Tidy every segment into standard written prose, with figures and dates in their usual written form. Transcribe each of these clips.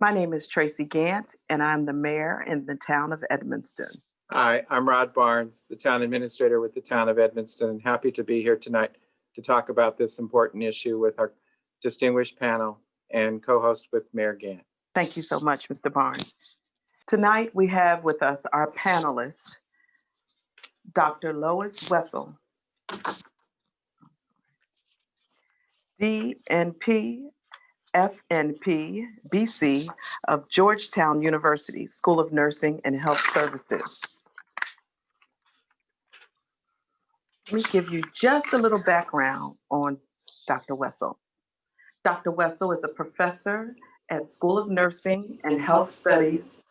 My name is Tracy Gant, and I'm the mayor in the town of Edmonston. Hi, I'm Rod Barnes, the town administrator with the town of Edmonston, and happy to be here tonight to talk about this important issue with our distinguished panel and co-host with Mayor Gant. Thank you so much, Mr. Barnes. Tonight we have with us our panelist, Dr. Lois Wessel, DNP, FNP, BC of Georgetown University, School of Nursing and Health Services. Let me give you just a little background on Dr. Wessel. Dr. Wessel is a professor at School of Nursing and Health Studies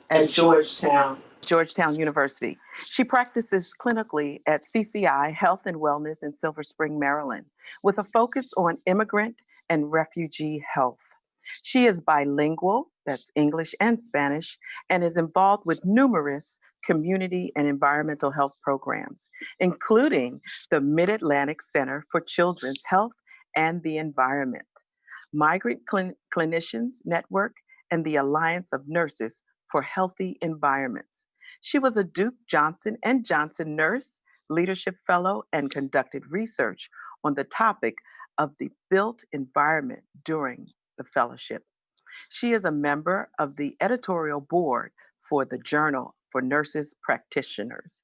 at Georgetown University. She practices clinically at CCI Health and Wellness in Silver Spring, Maryland, with a focus on immigrant and refugee health. She is bilingual, that's English and Spanish, and is involved with numerous community and environmental health programs, including the Mid-Atlantic Center for Children's Health and the Environment, Migrant Clinicians Network, and the Alliance of Nurses for Healthy Environments. She was a Duke Johnson & Johnson Nurse Leadership Fellow and conducted research on the topic of the built environment during the fellowship. She is a member of the editorial board for the Journal for Nurses Practitioners.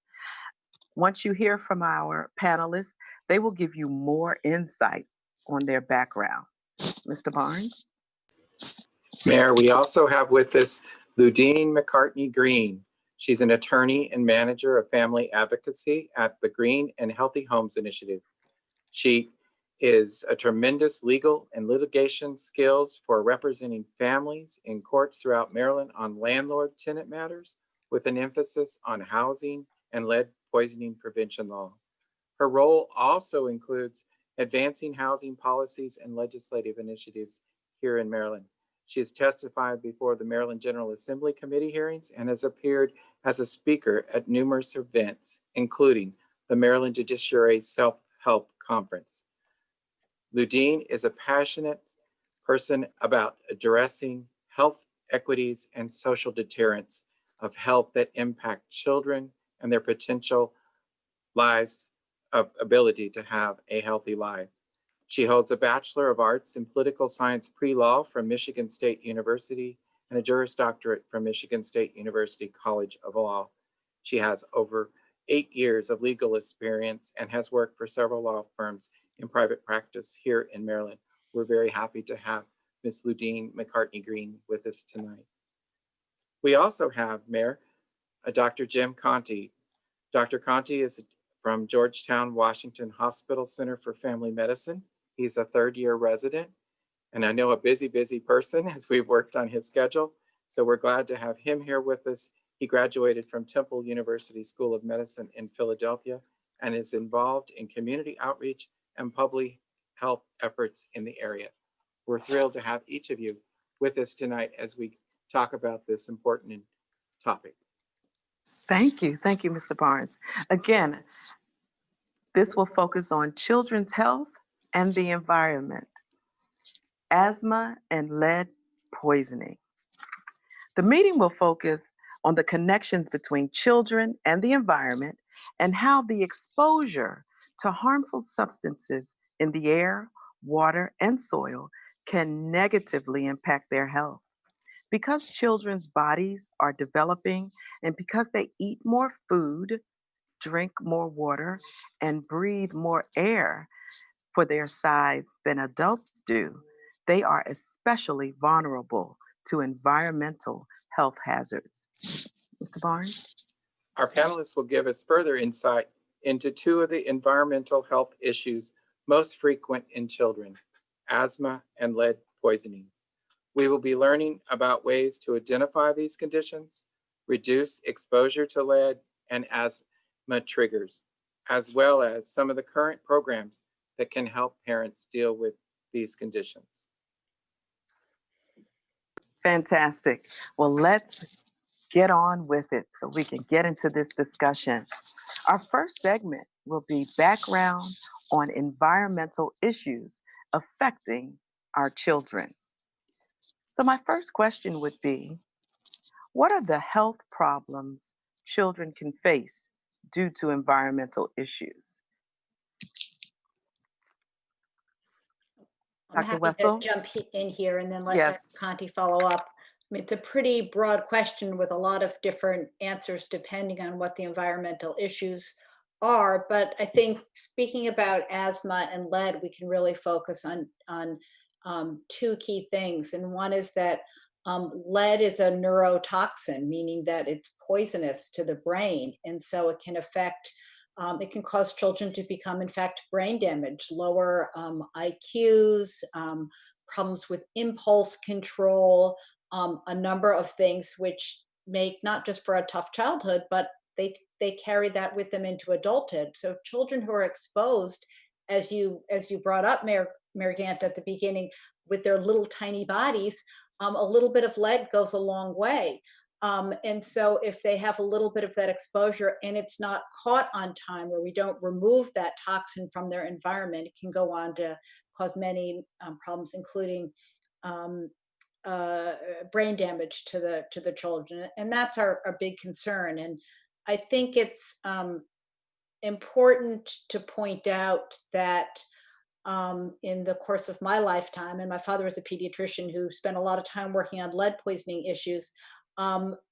Once you hear from our panelists, they will give you more insight on their background. Mr. Barnes? Mayor, we also have with us Ludine McCartney Green. She's an attorney and manager of family advocacy at the Green and Healthy Homes Initiative. She is a tremendous legal and litigation skills for representing families in courts throughout Maryland on landlord-tenant matters, with an emphasis on housing and lead poisoning prevention law. Her role also includes advancing housing policies and legislative initiatives here in Maryland. She has testified before the Maryland General Assembly Committee hearings and has appeared as a speaker at numerous events, including the Maryland Judiciary Self-Help Conference. Ludine is a passionate person about addressing health equities and social deterrence of health that impact children and their potential lives of ability to have a healthy life. She holds a Bachelor of Arts in Political Science Pre-Law from Michigan State University and a Juris Doctorate from Michigan State University College of Law. She has over 8 years of legal experience and has worked for several law firms in private practice here in Maryland. We're very happy to have Ms. Ludine McCartney Green with us tonight. We also have Mayor Dr. Jim Conti. Dr. Conti is from Georgetown, Washington Hospital Center for Family Medicine. He's a third-year resident, and I know a busy person as we've worked on his schedule. So we're glad to have him here with us. He graduated from Temple University School of Medicine in Philadelphia and is involved in community outreach and public health efforts in the area. We're thrilled to have each of you with us tonight as we talk about this important topic. Thank you, Mr. Barnes. Again, this will focus on children's health and the environment, asthma and lead poisoning. The meeting will focus on the connections between children and the environment and how the exposure to harmful substances in the air, water, and soil can negatively impact their health. Because children's bodies are developing and because they eat more food, drink more water, and breathe more air for their size than adults do, they are especially vulnerable to environmental health hazards. Mr. Barnes? Our panelists will give us further insight into two of the environmental health issues most frequent in children, asthma and lead poisoning. We will be learning about ways to identify these conditions, reduce exposure to lead and asthma triggers, as well as some of the current programs that can help parents deal with these conditions. Fantastic. Well, let's get on with it so we can get into this discussion. Our first segment will be background on environmental issues affecting our children. So, my first question would be, what are the health problems children can face due to environmental issues? I'm Dr. happy to Wessel? jump in here and then let Yes. Dr. Conti follow up. I mean, it's a pretty broad question with a lot of different answers depending on what the environmental issues are. But I think speaking about asthma and lead, we can really focus on two key things. And one is that lead is a neurotoxin, meaning that it's poisonous to the brain, and so it can affect it can cause children to become, in fact, brain damage, lower IQs, problems with impulse control, a number of things which make not just for a tough childhood, but they carry that with them into adulthood. So children who are exposed, as you brought up, Mayor Gant, at the beginning, with their little tiny bodies, a little bit of lead goes a long way. And so if they have a little bit of that exposure and it's not caught on time, or we don't remove that toxin from their environment, it can go on to cause many problems, including um, uh, brain damage to the children. And that's our big concern. And I think it's important to point out that in the course of my lifetime, and my father was a pediatrician who spent a lot of time working on lead poisoning issues,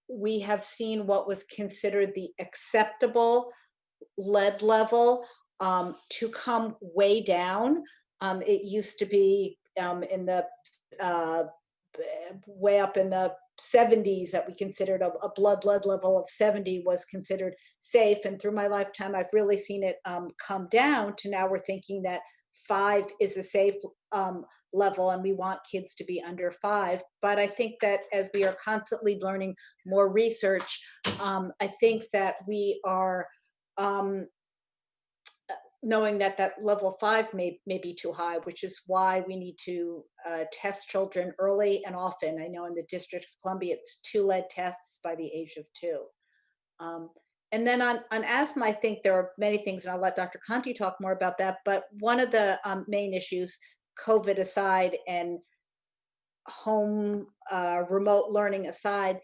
we have seen what was considered the acceptable lead level to come way down. It used to be in the uh, way up in the 70s that we considered a blood lead level of 70 was considered safe. And through my lifetime, I've really seen it come down to now we're thinking that 5 is a safe level, and we want kids to be under 5. But I think that as we are constantly learning more research, I think that we are um, knowing that that level 5 may be too high, which is why we need to test children early and often. I know in the District of Columbia, it's 2 lead tests by the age of 2. Um, and then on asthma, I think there are many things, and I'll let Dr. Conti talk more about that. But one of the main issues, COVID aside and home remote learning aside,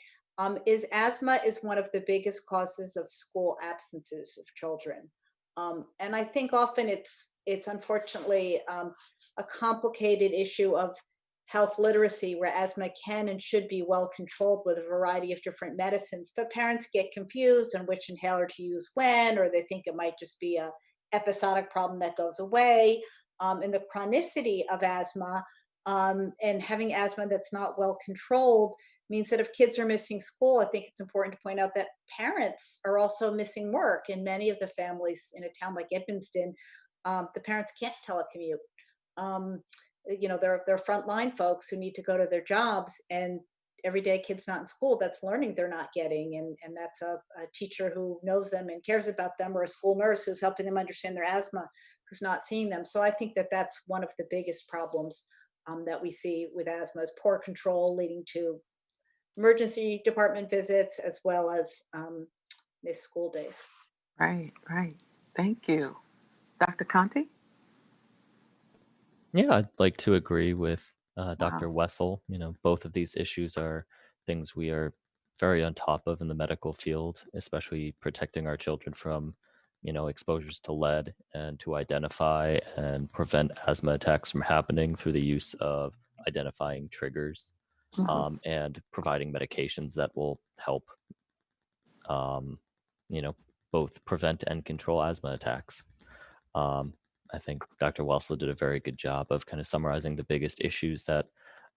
is asthma is one of the biggest causes of school absences of children. And I think often it's unfortunately a complicated issue of health literacy, where asthma can and should be well controlled with a variety of different medicines, but parents get confused on which inhaler to use when, or they think it might just be a episodic problem that goes away. And the chronicity of asthma and having asthma that's not well controlled means that if kids are missing school, I think it's important to point out that parents are also missing work. In many of the families in a town like Edmonston, the parents can't telecommute. Um, they're frontline folks who need to go to their jobs, and every day kids not in school, that's learning they're not getting, and that's a teacher who knows them and cares about them, or a school nurse who's helping them understand their asthma who's not seeing them. So I think that that's one of the biggest problems that we see with asthma, is poor control leading to emergency department visits as well as missed school days. Right, right. Thank you. Dr. Conti? Yeah, I'd like to agree with Dr. Wow. Wessel. Both of these issues are things we are very on top of in the medical field, especially protecting our children from, exposures to lead, and to identify and prevent asthma attacks from happening through the use of identifying triggers Mhm. and providing medications that will help, um, you know, both prevent and control asthma attacks. Um, I think Dr. Wessel did a very good job of kind of summarizing the biggest issues that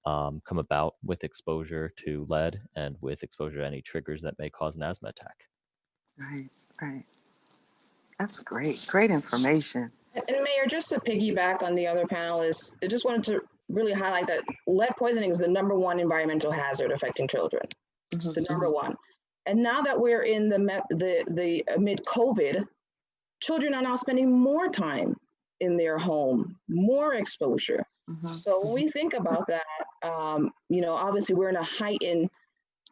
come about with exposure to lead and with exposure to any triggers that may cause an asthma attack. Right, right. That's great. Great information. And Mayor, just to piggyback on the other panelists, I just wanted to really highlight that lead poisoning is the #1 environmental hazard affecting children. Mhm, The number mhm, one. And now that we're in the mid COVID, children are now spending more time in their home, more exposure. mhm, So when mhm. we think about that, obviously we're in a heightened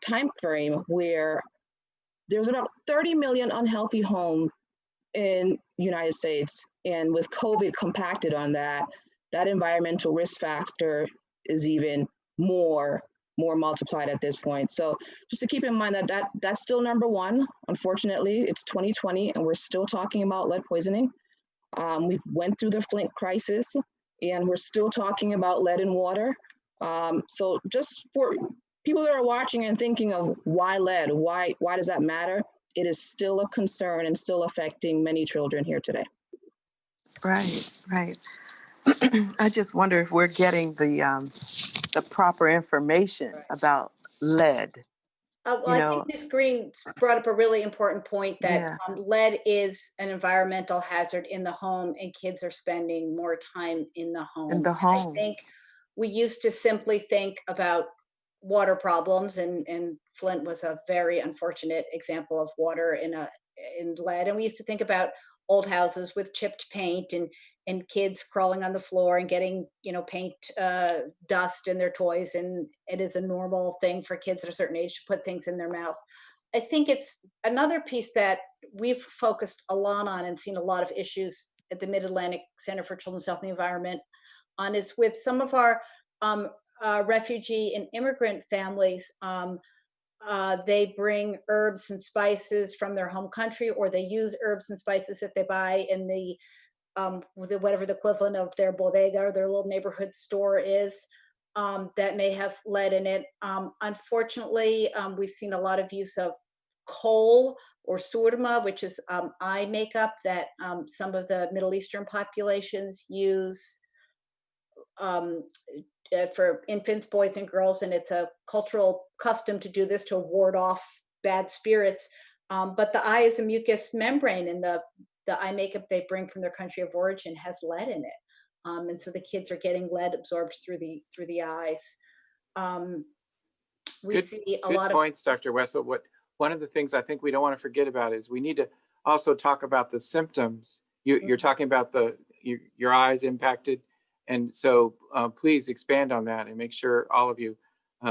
time frame where there's about 30 million unhealthy homes in United States, and with COVID compacted on that, that environmental risk factor is even more more multiplied at this point. So just to keep in mind that's still number one. Unfortunately, it's 2020 and we're still talking about lead poisoning. We've went through the Flint crisis and we're still talking about lead in water. So just for people that are watching and thinking of why lead, why does that matter? It is still a concern and still affecting many children here today. Right, right. I just wonder if we're getting the proper information about lead. Well, You I know, think Ms. Green brought up a really important point that yeah, lead is an environmental hazard in the home, and kids are spending more time in the home. in the And I home. think we used to simply think about water problems, and Flint was a very unfortunate example of water in lead. And we used to think about old houses with chipped paint and kids crawling on the floor and getting paint dust in their toys, and it is a normal thing for kids at a certain age to put things in their mouth. I think it's another piece that we've focused a lot on and seen a lot of issues at the Mid-Atlantic Center for Children's Health and the Environment on is with some of our um, refugee and immigrant families. They bring herbs and spices from their home country, or they use herbs and spices that they buy in the whatever the equivalent of their bodega or their little neighborhood store is, that may have lead in it. Unfortunately, we've seen a lot of use of kohl or surma, which is eye makeup that some of the Middle Eastern populations use um, for infants, boys, and girls, and it's a cultural custom to do this to ward off bad spirits. But the eye is a mucous membrane, and the eye makeup they bring from their country of origin has lead in it, and so the kids are getting lead absorbed through the eyes. Um, we Good, see a good lot of points, Dr. Wessel. One of the things I think we don't want to forget about is we need to also talk about the symptoms. You're talking about your eyes impacted, and so please expand on that and make sure all of you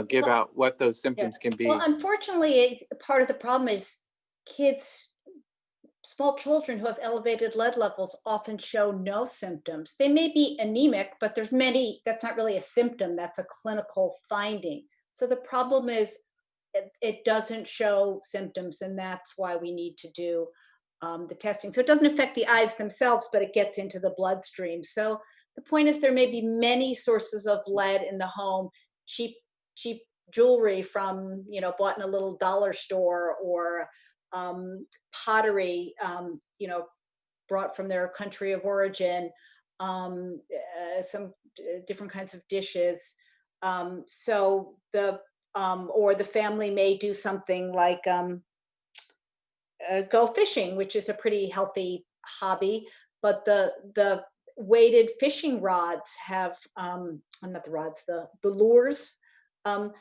give well, out what those yeah. symptoms can Well, be. unfortunately, part of the problem is kids small children who have elevated lead levels often show no symptoms. They may be anemic, but there's many, that's not really a symptom, that's a clinical finding. So the problem is it doesn't show symptoms, and that's why we need to do the testing. So it doesn't affect the eyes themselves, but it gets into the bloodstream. So the point is there may be many sources of lead in the home, cheap, cheap jewelry from, bought in a little dollar store, or pottery, brought from their country of origin, some different kinds of dishes. So or the family may do something like go fishing, which is a pretty healthy hobby, but the weighted fishing rods have not the rods, the lures. Um,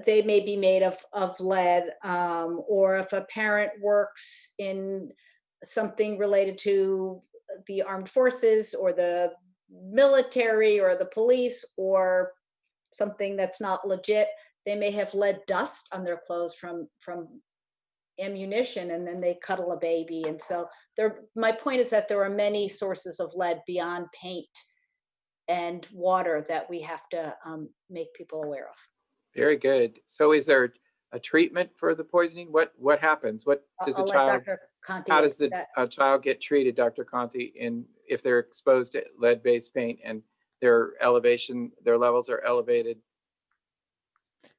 they may be made of lead, or if a parent works in something related to the armed forces or the military or the police or something that's not legit, they may have lead dust on their clothes from ammunition, and then they cuddle a baby. And so my point is that there are many sources of lead beyond paint and water that we have to make people aware of. Very good. So is there a treatment for the poisoning? What happens? What does a I'll let child, Dr. Conti how does answer that. a child get treated, Dr. Conti, if they're exposed to lead-based paint and their levels are elevated?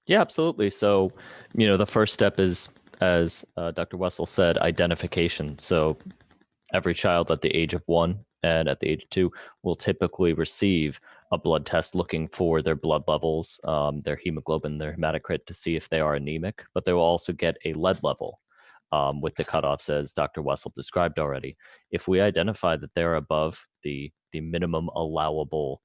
Yeah, absolutely. So, the first step is, as Dr. Wessel said, identification. So every child at the age of 1 and at the age of 2 will typically receive a blood test looking for their blood levels, their hemoglobin, their hematocrit, to see if they are anemic, but they will also get a lead level with the cutoffs, as Dr. Wessel described already. If we identify that they're above the minimum allowable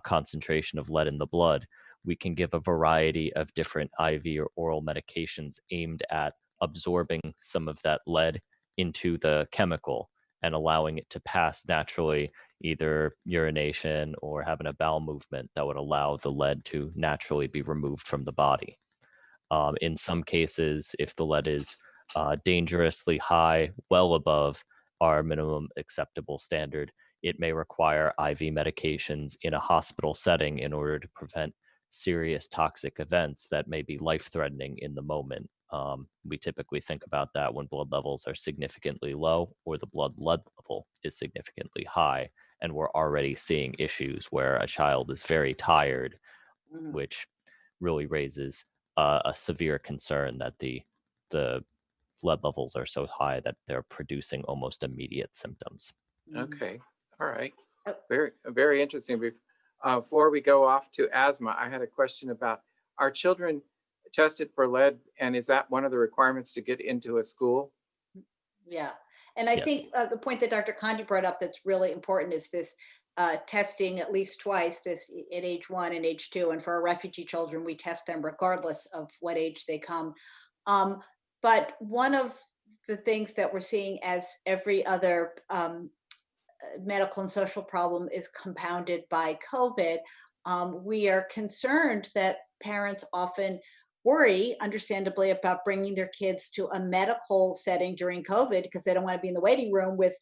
concentration of lead in the blood, we can give a variety of different IV or oral medications aimed at absorbing some of that lead into the chemical and allowing it to pass naturally, either urination or having a bowel movement that would allow the lead to naturally be removed from the body. In some cases, if the lead is dangerously high, well above our minimum acceptable standard, it may require IV medications in a hospital setting in order to prevent serious toxic events that may be life-threatening in the moment. We typically think about that when blood levels are significantly low or the blood level is significantly high, and we're already seeing issues where a child is very tired, which really raises a severe concern that the blood levels are so high that they're producing almost immediate symptoms. Okay. All right. Oh. Very interesting. Before we go off to asthma, I had a question about, are children tested for lead, and is that one of the requirements to get into a school? Yeah. And I Yes. think the point that Dr. Condi brought up that's really important is this testing at least twice, this at age 1 and age 2. And for our refugee children, we test them regardless of what age they come. Um, but one of the things that we're seeing, as every other medical and social problem is compounded by COVID, we are concerned that parents often worry, understandably, about bringing their kids to a medical setting during COVID because they don't want to be in the waiting room with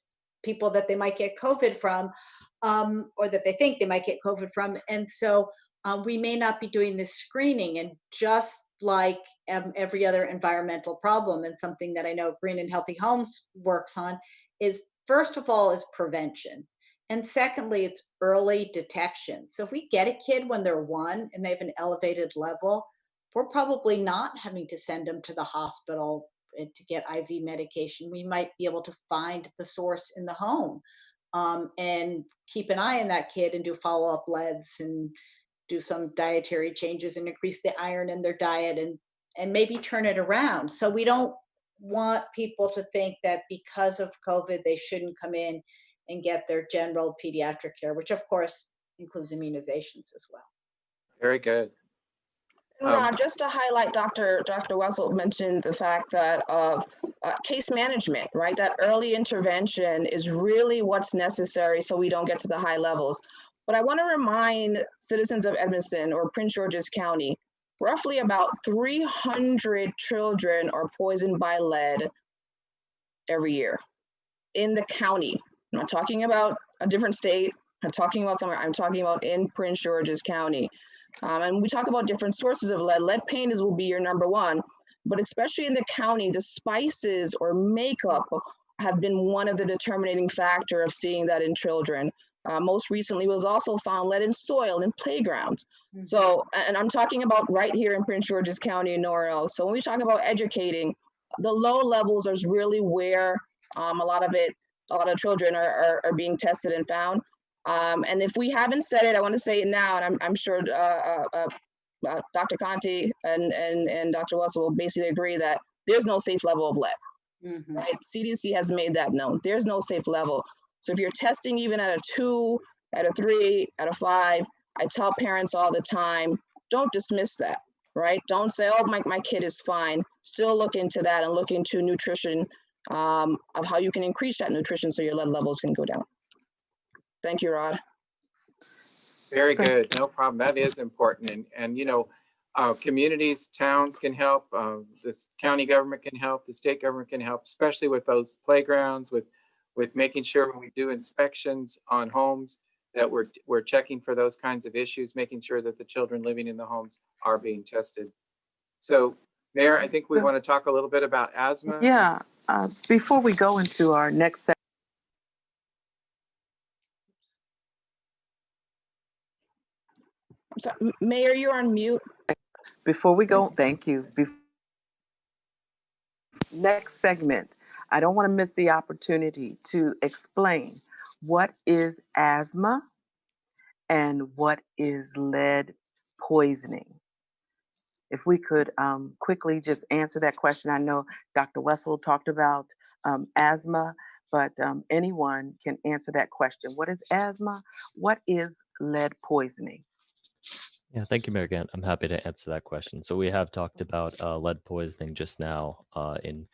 people that they might get COVID from, or that they think they might get COVID from. And so we may not be doing this screening. And just like every other environmental problem, and something that I know Green and Healthy Homes works on, is first of all is prevention. And secondly, it's early detection. So if we get a kid when they're 1 and they have an elevated level, we're probably not having to send them to the hospital to get IV medication. We might be able to find the source in the home, and keep an eye on that kid and do follow-up leads and do some dietary changes and increase the iron in their diet, and maybe turn it around. So we don't want people to think that because of COVID, they shouldn't come in and get their general pediatric care, which of course includes immunizations as well. Very good. Rod, just to highlight, Dr. Wessel mentioned the fact that of case management, right? That early intervention is really what's necessary so we don't get to the high levels. But I want to remind citizens of Edmondson or Prince George's County, roughly about 300 children are poisoned by lead every year in the county. I'm not talking about a different state. I'm talking about somewhere. I'm talking about in Prince George's County. And we talk about different sources of lead. Lead paint will be your number one, but especially in the county, the spices or makeup have been one of the determining factor of seeing that in children. Most recently was also found lead in soil in playgrounds. Mm-hmm. So, and I'm talking about right here in Prince George's County and nowhere else. So when we talk about educating, the low levels is really where a lot of children are being tested and found. And if we haven't said it, I want to say it now, and I'm sure Dr. Conti and Dr. Wessel will basically agree that there's no safe level of lead. Mm-hmm. Right? CDC has made that known. There's no safe level. So if you're testing even at a 2, at a 3, at a 5, I tell parents all the time, don't dismiss that, right? Don't say, oh, my kid is fine. Still look into that and look into nutrition, of how you can increase that nutrition so your lead levels can go down. Thank you, Rod. Very good. No problem. That is important. And you know, communities, towns can help. The county government can help. The state government can help, especially with those playgrounds, with making sure when we do inspections on homes that we're checking for those kinds of issues, making sure that the children living in the homes are being tested. So, Mayor, I think we want to talk a little bit about asthma. Yeah. Before we go into our next section. So, Mayor, you're on mute. Before we go, thank you. Next segment, I don't want to miss the opportunity to explain what is asthma and what is lead poisoning. If we could quickly just answer that question. I know Dr. Wessel talked about asthma, but anyone can answer that question. What is asthma? What is lead poisoning? Yeah, thank you, Mary Ann. I'm happy to answer that question. So we have talked about lead poisoning just now in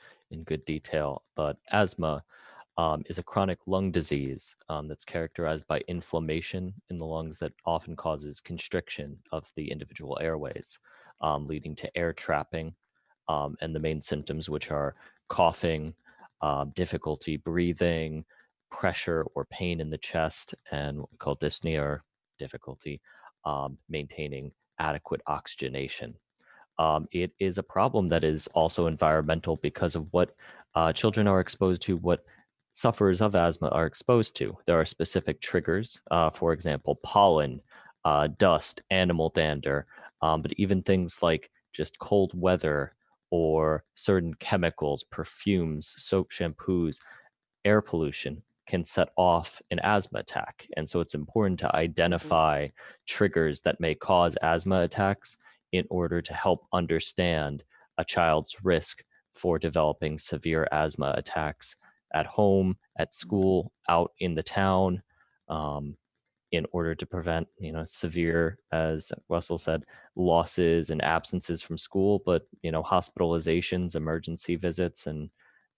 good detail, but asthma is a chronic lung disease that's characterized by inflammation in the lungs that often causes constriction of the individual airways, leading to air trapping, and the main symptoms, which are coughing, difficulty breathing, pressure or pain in the chest, and what we call dyspnea or difficulty maintaining adequate oxygenation. It is a problem that is also environmental because of what children are exposed to, what sufferers of asthma are exposed to. There are specific triggers, for example, pollen, dust, animal dander, but even things like just cold weather or certain chemicals, perfumes, soap, shampoos, air pollution can set off an asthma attack. And so it's important to identify triggers that may cause asthma attacks in order to help understand a child's risk for developing severe asthma attacks at home, at school, out in the town, in order to prevent, severe, as Russell said, losses and absences from school, but, hospitalizations, emergency visits, and,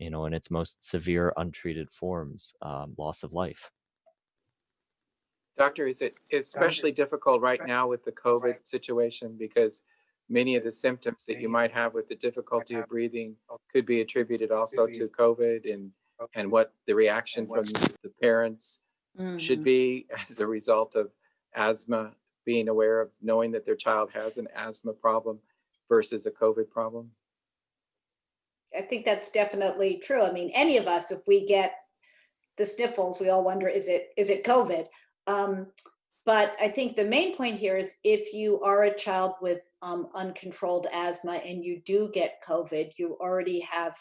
in its most severe untreated forms, loss of life. Doctor, is it especially difficult right now with the COVID situation because many of the symptoms that you might have with the difficulty of breathing could be attributed also to COVID and what the reaction from the parents should be as a result of asthma, being aware of knowing that their child has an asthma problem versus a COVID problem? I think that's definitely true. I mean, any of us, if we get the sniffles, we all wonder, is it COVID? Um, but I think the main point here is if you are a child with uncontrolled asthma and you do get COVID, you already have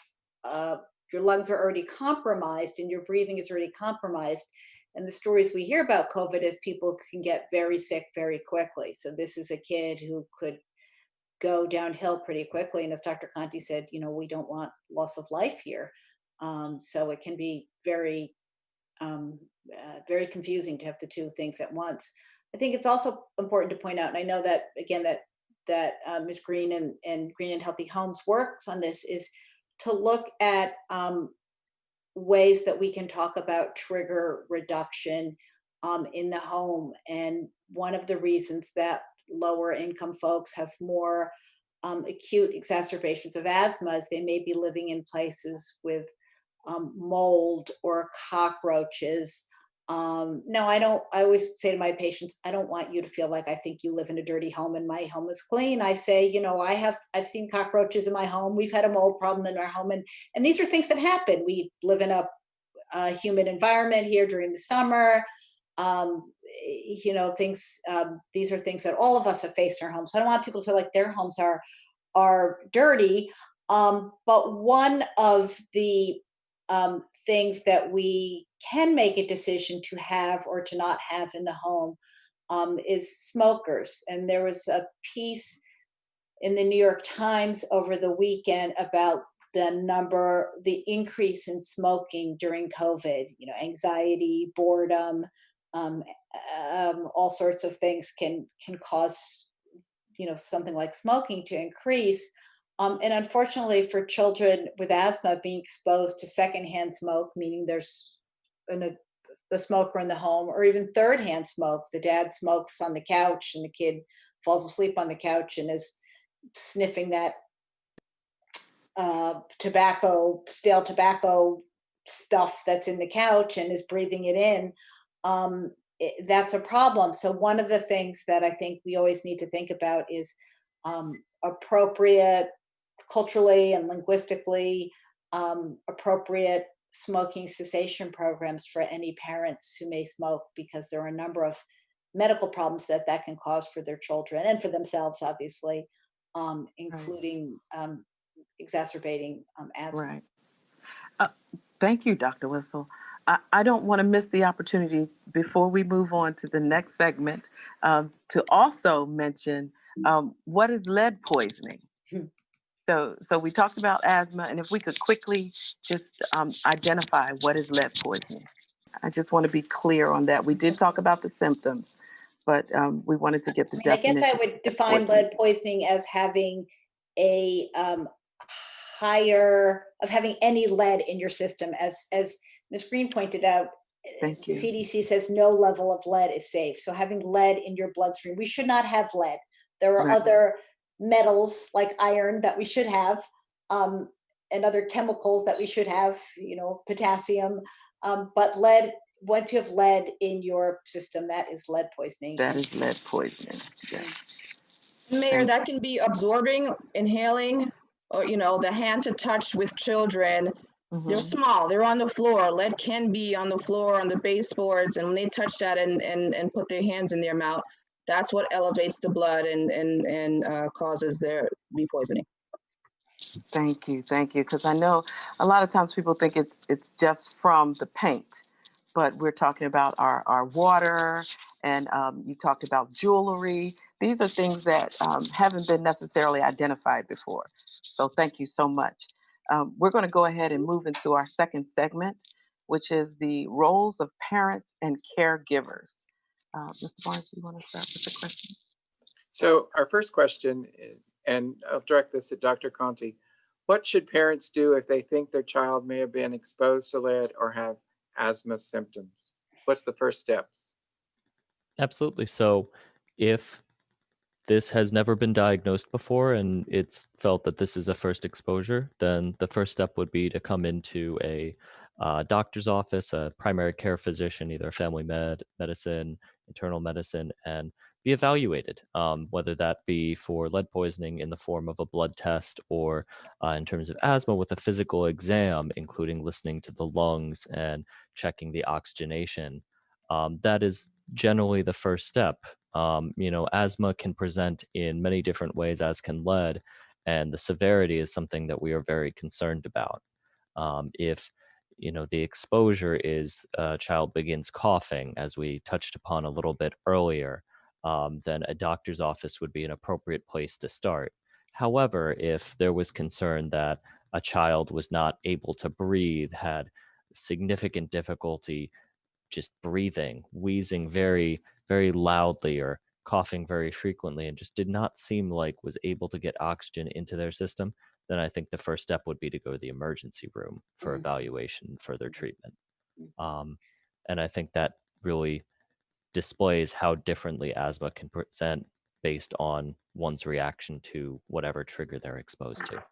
your lungs are already compromised and your breathing is already compromised. And the stories we hear about COVID is people can get very sick very quickly. So this is a kid who could go downhill pretty quickly. And as Dr. Conti said, we don't want loss of life here. So it can be very confusing to have the two things at once. I think it's also important to point out, and I know that again that Ms. Green and Green and Healthy Homes works on this, is to look at ways that we can talk about trigger reduction in the home. And one of the reasons that lower income folks have more acute exacerbations of asthma is they may be living in places with mold or cockroaches. No, I always say to my patients, I don't want you to feel like I think you live in a dirty home and my home is clean. I say, I've seen cockroaches in my home. We've had a mold problem in our home. And these are things that happen. We live in a humid environment here during the summer. These are things that all of us have faced in our homes. So I don't want people to feel like their homes are dirty. But one of the things that we can make a decision to have or to not have in the home is smokers. And there was a piece in the New York Times over the weekend about the increase in smoking during COVID, anxiety, boredom, all sorts of things can cause, something like smoking to increase. And unfortunately for children with asthma, being exposed to secondhand smoke, meaning there's a smoker in the home, or even third-hand smoke. The dad smokes on the couch and the kid falls asleep on the couch and is sniffing that stale tobacco stuff that's in the couch and is breathing it in. That's a problem. So one of the things that I think we always need to think about is appropriate, culturally and linguistically appropriate smoking cessation programs for any parents who may smoke, because there are a number of medical problems that can cause for their children and for themselves, obviously, including exacerbating asthma. Right. Thank you, Dr. Whistle. I don't want to miss the opportunity before we move on to the next segment to also mention what is lead poisoning. So we talked about asthma, and if we could quickly just identify what is lead poisoning. I just want to be clear on that. We did talk about the symptoms, but we wanted to get the definition. I guess I would define lead poisoning as having a having any lead in your system. As Ms. Green pointed out, Thank you. the CDC says no level of lead is safe. So having lead in your bloodstream, we should not have lead. There are other metals like iron that we should have, and other chemicals that we should have, potassium. But lead, once you have lead in your system, that is lead poisoning. That is lead poisoning. Yes. Mayor, that can be absorbing, inhaling, or, the hand to touch with children. They're Mhm. small, they're on the floor. Lead can be on the floor, on the baseboards, and when they touch that and put their hands in their mouth, that's what elevates the blood and causes their be poisoning. Thank you, because I know a lot of times people think it's just from the paint, but we're talking about our water, and you talked about jewelry. These are things that haven't been necessarily identified before. So thank you so much. We're going to go ahead and move into our second segment, which is the roles of parents and caregivers. Mr. Barnes, you want to start with the question? So our first question, and I'll direct this at Dr. Conti. What should parents do if they think their child may have been exposed to lead or have asthma symptoms? What's the first steps? Absolutely. So if this has never been diagnosed before and it's felt that this is a first exposure, then the first step would be to come into a doctor's office, a primary care physician, either family medicine, internal medicine, and be evaluated, whether that be for lead poisoning in the form of a blood test or in terms of asthma with a physical exam, including listening to the lungs and checking the oxygenation. That is generally the first step. Asthma can present in many different ways, as can lead, and the severity is something that we are very concerned about. If the exposure is a child begins coughing, as we touched upon a little bit earlier, then a doctor's office would be an appropriate place to start. However, if there was concern that a child was not able to breathe, had significant difficulty just breathing, wheezing very, very loudly or coughing very frequently, and just did not seem like was able to get oxygen into their system, then I think the first step would be to go to the emergency room for evaluation and further treatment. Um, and I think that really displays how differently asthma can present based on one's reaction to whatever trigger they're exposed to.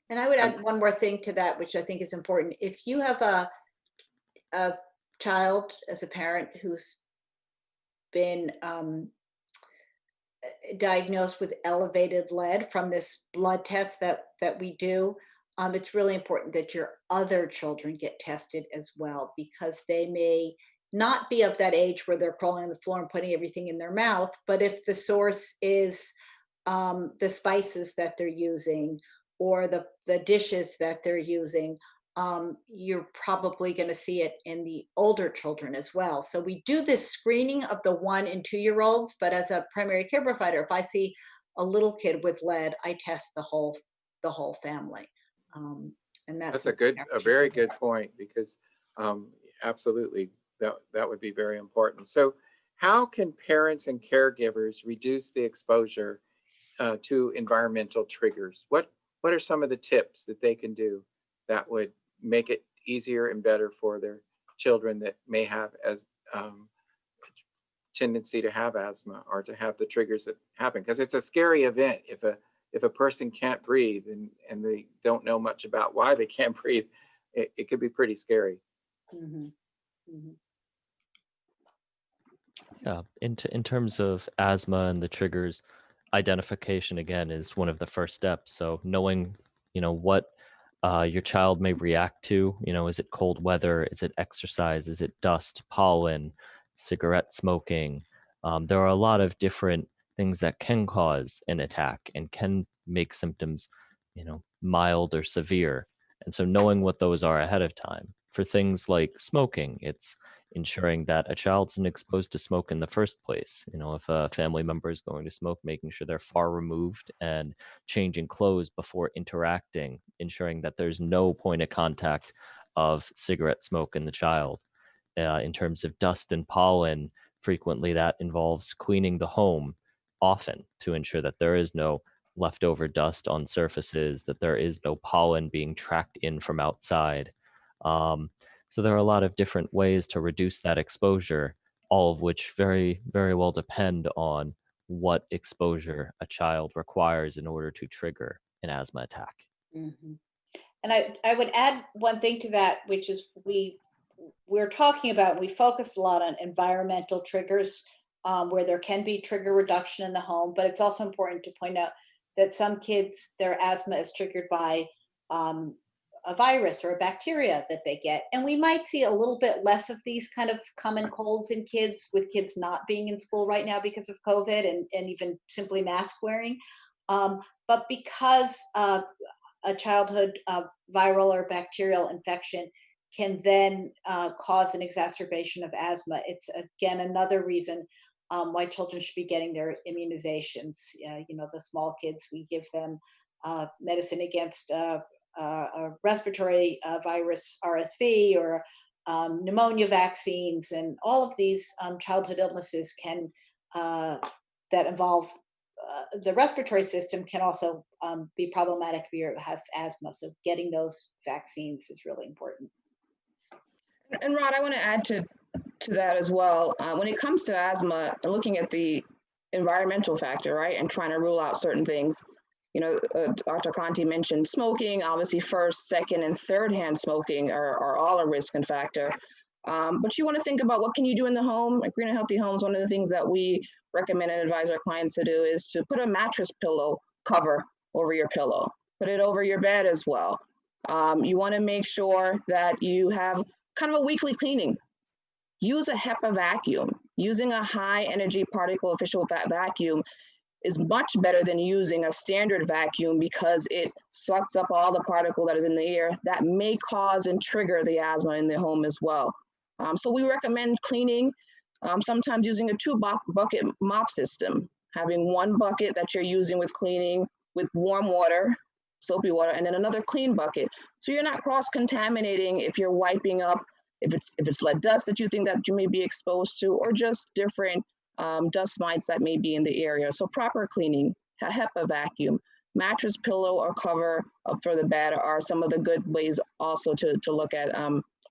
And I would add one more thing to that, which I think is important. If you have a child as a parent who's been diagnosed with elevated lead from this blood test that we do, it's really important that your other children get tested as well, because they may not be of that age where they're crawling on the floor and putting everything in their mouth. But if the source is the spices that they're using or the dishes that they're using, you're probably going to see it in the older children as well. So we do this screening of the 1 and 2-year-olds, but as a primary care provider, if I see a little kid with lead, I test the whole family. And That's that's a very good point, because absolutely that would be very important. So how can parents and caregivers reduce the exposure to environmental triggers? What are some of the tips that they can do that would make it easier and better for their children that may have as tendency to have asthma or to have the triggers that happen? Because it's a scary event if a person can't breathe and they don't know much about why they can't breathe. It could be pretty scary. Mhm. Mhm. Yeah, in terms of asthma and the triggers, identification again is one of the first steps. So knowing, what your child may react to, is it cold weather? Is it exercise? Is it dust, pollen, cigarette smoking? There are a lot of different things that can cause an attack and can make symptoms, mild or severe. And so knowing what those are ahead of time. For things like smoking, it's ensuring that a child isn't exposed to smoke in the first place. If a family member is going to smoke, making sure they're far removed and changing clothes before interacting, ensuring that there's no point of contact of cigarette smoke in the child. In terms of dust and pollen, frequently that involves cleaning the home often to ensure that there is no leftover dust on surfaces, that there is no pollen being tracked in from outside. Um, so there are a lot of different ways to reduce that exposure, all of which very, very well depend on what exposure a child requires in order to trigger an asthma attack. Mhm. And I would add one thing to that, which is we're talking about, we focus a lot on environmental triggers, where there can be trigger reduction in the home. But it's also important to point out that some kids, their asthma is triggered by a virus or a bacteria that they get. And we might see a little bit less of these kind of common colds in kids, with kids not being in school right now because of COVID and even simply mask wearing. But because a childhood viral or bacterial infection can then cause an exacerbation of asthma, it's again another reason why children should be getting their immunizations. The small kids, we give them medicine against a respiratory virus, RSV, or pneumonia vaccines, and all of these childhood illnesses can that involve the respiratory system can also be problematic if you have asthma. So getting those vaccines is really important. And Rod, I want to add to that as well. When it comes to asthma and looking at the environmental factor, right, and trying to rule out certain things, Dr. Conti mentioned smoking. Obviously, first, second, and third hand smoking are all a risk and factor. But you want to think about what can you do in the home. Like Green and Healthy Homes, one of the things that we recommend and advise our clients to do is to put a mattress pillow cover over your pillow. Put it over your bed as well. You want to make sure that you have kind of a weekly cleaning. Use a HEPA vacuum. Using a high energy particle efficient vacuum is much better than using a standard vacuum, because it sucks up all the particle that is in the air that may cause and trigger the asthma in the home as well. So we recommend cleaning, sometimes using a 2-bucket mop system, having one bucket that you're using with cleaning with warm water, soapy water, and then another clean bucket. So you're not cross-contaminating if you're wiping up, if it's lead dust that you think that you may be exposed to, or just different dust mites that may be in the area. So proper cleaning, a HEPA vacuum, mattress pillow or cover for the bed are some of the good ways also to look at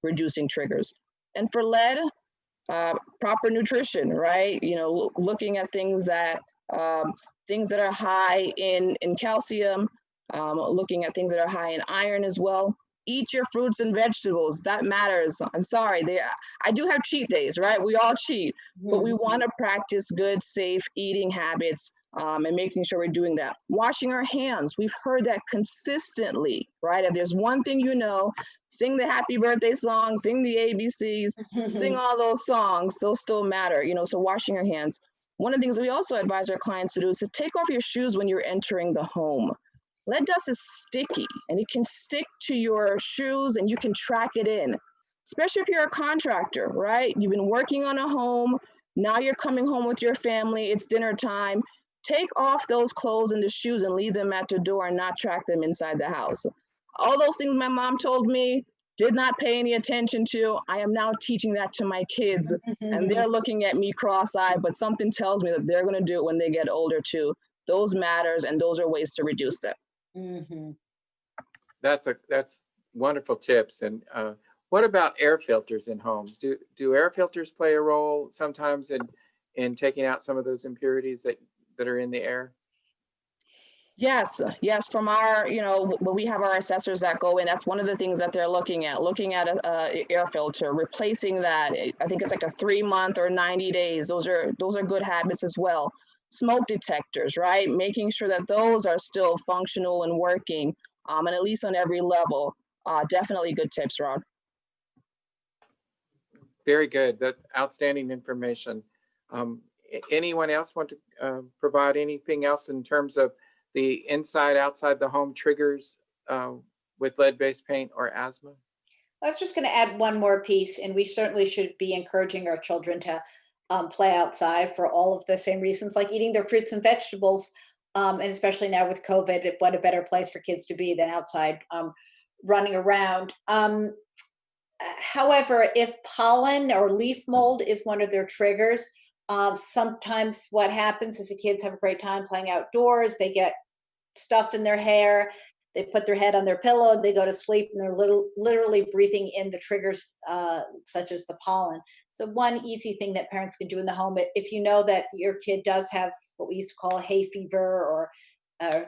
reducing triggers. And for lead, proper nutrition, right? Looking at things that are high in calcium, looking at things that are high in iron as well. Eat your fruits and vegetables. That matters. I'm sorry. I do have cheat days, right? We all cheat, but we want to practice good, safe eating habits and making sure we're doing that. Washing our hands. We've heard that consistently, right? If there's one thing sing the happy birthday song, sing the ABCs, sing all those songs. Those still matter, so washing your hands. One of the things we also advise our clients to do is to take off your shoes when you're entering the home. Lead dust is sticky and it can stick to your shoes and you can track it in, especially if you're a contractor, right? You've been working on a home, now you're coming home with your family, it's dinner time. Take off those clothes and the shoes and leave them at the door and not track them inside the house. All those things my mom told me, did not pay any attention to. I am now teaching that to my kids and they're looking at me cross-eyed, but something tells me that they're gonna do it when they get older too. Those matters, and those are ways to reduce them. Mm-hmm. That's wonderful tips. And what about air filters in homes? Do air filters play a role sometimes in taking out some of those impurities that are in the air? Yes. From our, when we have our assessors that go in, that's one of the things that they're looking at a air filter, replacing that. I think it's like a 3-month or 90 days. Those are good habits as well. Smoke detectors, right? Making sure that those are still functional and working, and at least on every level. Definitely good tips, Rod. Very good. That outstanding information. Anyone else want to provide anything else in terms of the inside, outside the home triggers with lead-based paint or asthma? I was just going to add one more piece, and we certainly should be encouraging our children to play outside for all of the same reasons, like eating their fruits and vegetables. And especially now with COVID, what a better place for kids to be than outside running around. However, if pollen or leaf mold is one of their triggers, sometimes what happens is the kids have a great time playing outdoors. They get stuff in their hair. They put their head on their pillow, they go to sleep, and they're literally breathing in the triggers such as the pollen. So one easy thing that parents can do in the home, if you know that your kid does have what we used to call hay fever, or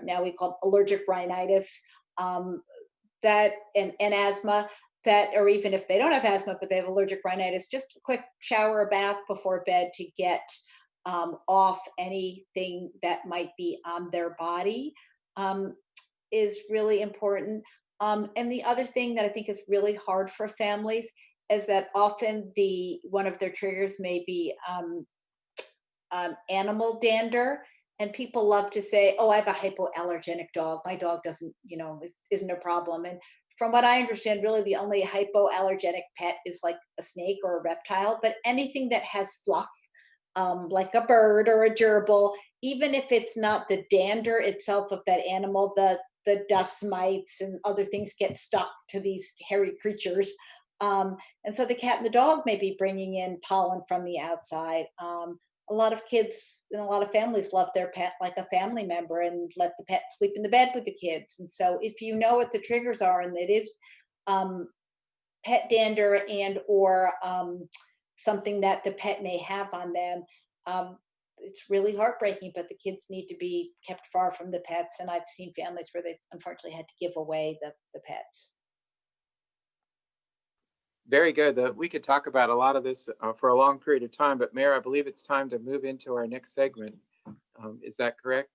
now we call allergic rhinitis, that and asthma, that, or even if they don't have asthma but they have allergic rhinitis, just a quick shower or bath before bed to get off anything that might be on their body is really important. And the other thing that I think is really hard for families is that often one of their triggers may be animal dander. And people love to say, "Oh, I have a hypoallergenic dog. My dog doesn't, isn't a problem." And from what I understand, really the only hypoallergenic pet is like a snake or a reptile. But anything that has fluff, like a bird or a gerbil, even if it's not the dander itself of that animal, the dust mites and other things get stuck to these hairy creatures. And so the cat and the dog may be bringing in pollen from the outside. A lot of kids and a lot of families love their pet like a family member and let the pet sleep in the bed with the kids. And so if you know what the triggers are and it is pet dander and or something that the pet may have on them, it's really heartbreaking, but the kids need to be kept far from the pets. And I've seen families where they've unfortunately had to give away the pets. Very good. We could talk about a lot of this for a long period of time, but Mayor, I believe it's time to move into our next segment. Is that correct?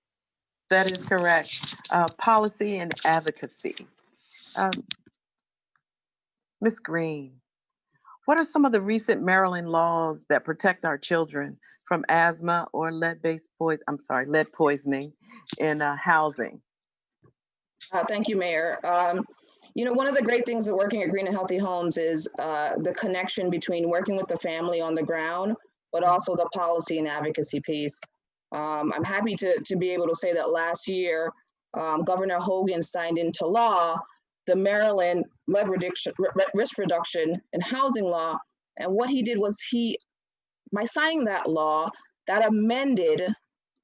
That is correct. Policy and advocacy. Ms. Green, what are some of the recent Maryland laws that protect our children from asthma or lead poisoning in housing? Thank you, Mayor. One of the great things of working at Green and Healthy Homes is the connection between working with the family on the ground, but also the policy and advocacy piece. I'm happy to be able to say that last year, Governor Hogan signed into law the Maryland risk reduction in housing law. And what he did was by signing that law, that amended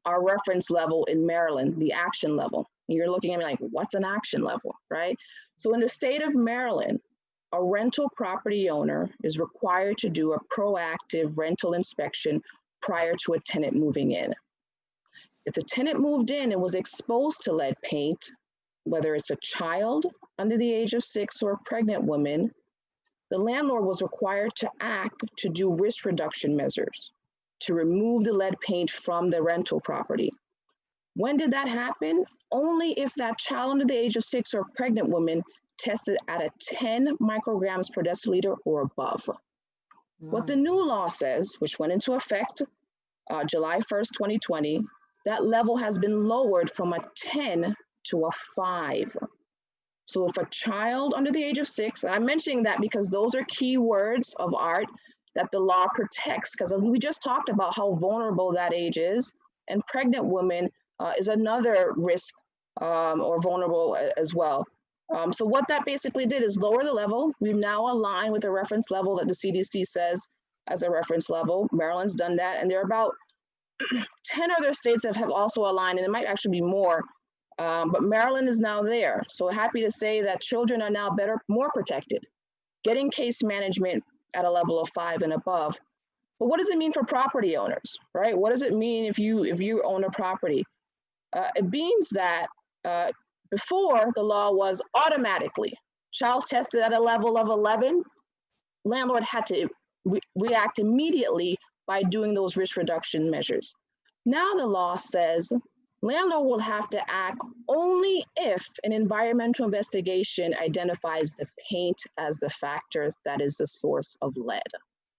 our reference level in Maryland, the action level. You're looking at me like, what's an action level, right? So in the state of Maryland, a rental property owner is required to do a proactive rental inspection prior to a tenant moving in. If the tenant moved in and was exposed to lead paint, whether it's a child under the age of 6 or a pregnant woman, the landlord was required to act to do risk reduction measures to remove the lead paint from the rental property. When did that happen? Only if that child under the age of 6 or pregnant woman tested at a 10 micrograms per deciliter or above. What the new law says, which went into effect July 1st, 2020, that level has been lowered from a 10 to a 5. So if a child under the age of 6, and I'm mentioning that because those are key words of art that the law protects, because we just talked about how vulnerable that age is, and pregnant women is another risk or vulnerable as well. So what that basically did is lower the level. We've now aligned with the reference level that the CDC says as a reference level. Maryland's done that, and there are about 10 other states that have also aligned, and it might actually be more, but Maryland is now there. So happy to say that children are now more protected, getting case management at a level of 5 and above. But what does it mean for property owners, right? What does it mean if you own a property? It means that before, the law was automatically child tested at a level of 11, landlord had to react immediately by doing those risk reduction measures. Now the law says landlord will have to act only if an environmental investigation identifies the paint as the factor that is the source of lead.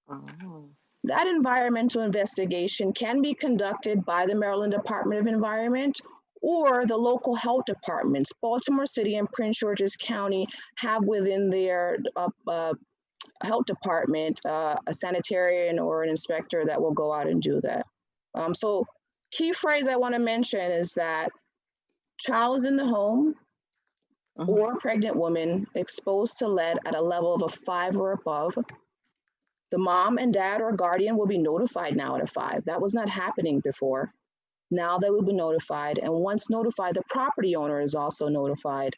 Oh. That environmental investigation can be conducted by the Maryland Department of Environment or the local health departments. Baltimore City and Prince George's County have within their health department a sanitarian or an inspector that will go out and do that. So key phrase I want to mention is that child is in the home or pregnant woman exposed to lead at a level of a 5 or above. The mom and dad or guardian will be notified now at a 5. That was not happening before. Now they will be notified, and once notified, the property owner is also notified.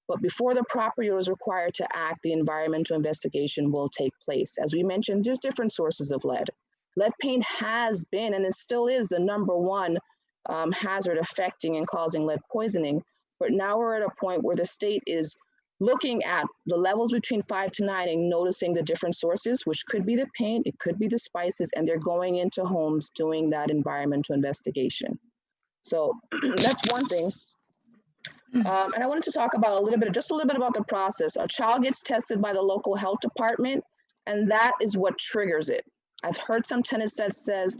But before the property owner is required to act, the environmental investigation will take place. As we mentioned, there's different sources of lead. Lead paint has been, and it still is, the #1 hazard affecting and causing lead poisoning. But now we're at a point where the state is looking at the levels between 5 to 9 and noticing the different sources, which could be the paint, it could be the spices, and they're going into homes doing that environmental investigation. So that's one thing. And I wanted to talk about just a little bit about the process. A child gets tested by the local health department, and that is what triggers it. I've heard some tenants that says